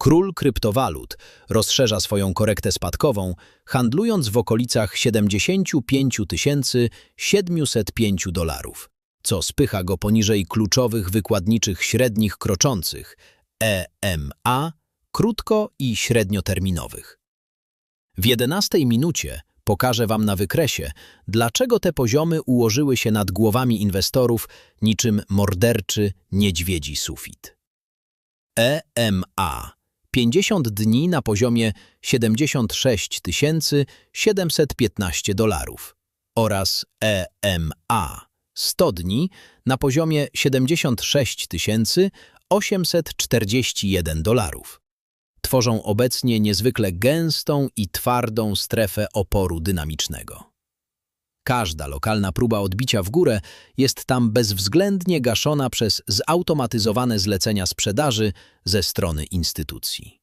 Król kryptowalut rozszerza swoją korektę spadkową, handlując w okolicach $75 705, co spycha go poniżej kluczowych wykładniczych średnich kroczących EMA, krótko- i średnioterminowych. W 11 minucie pokażę Wam na wykresie, dlaczego te poziomy ułożyły się nad głowami inwestorów niczym morderczy niedźwiedzi sufit. EMA 50 dni na poziomie $76 715 oraz EMA 100 dni na poziomie $76 841. Tworzą obecnie niezwykle gęstą i twardą strefę oporu dynamicznego. Każda lokalna próba odbicia w górę jest tam bezwzględnie gaszona przez zautomatyzowane zlecenia sprzedaży ze strony instytucji.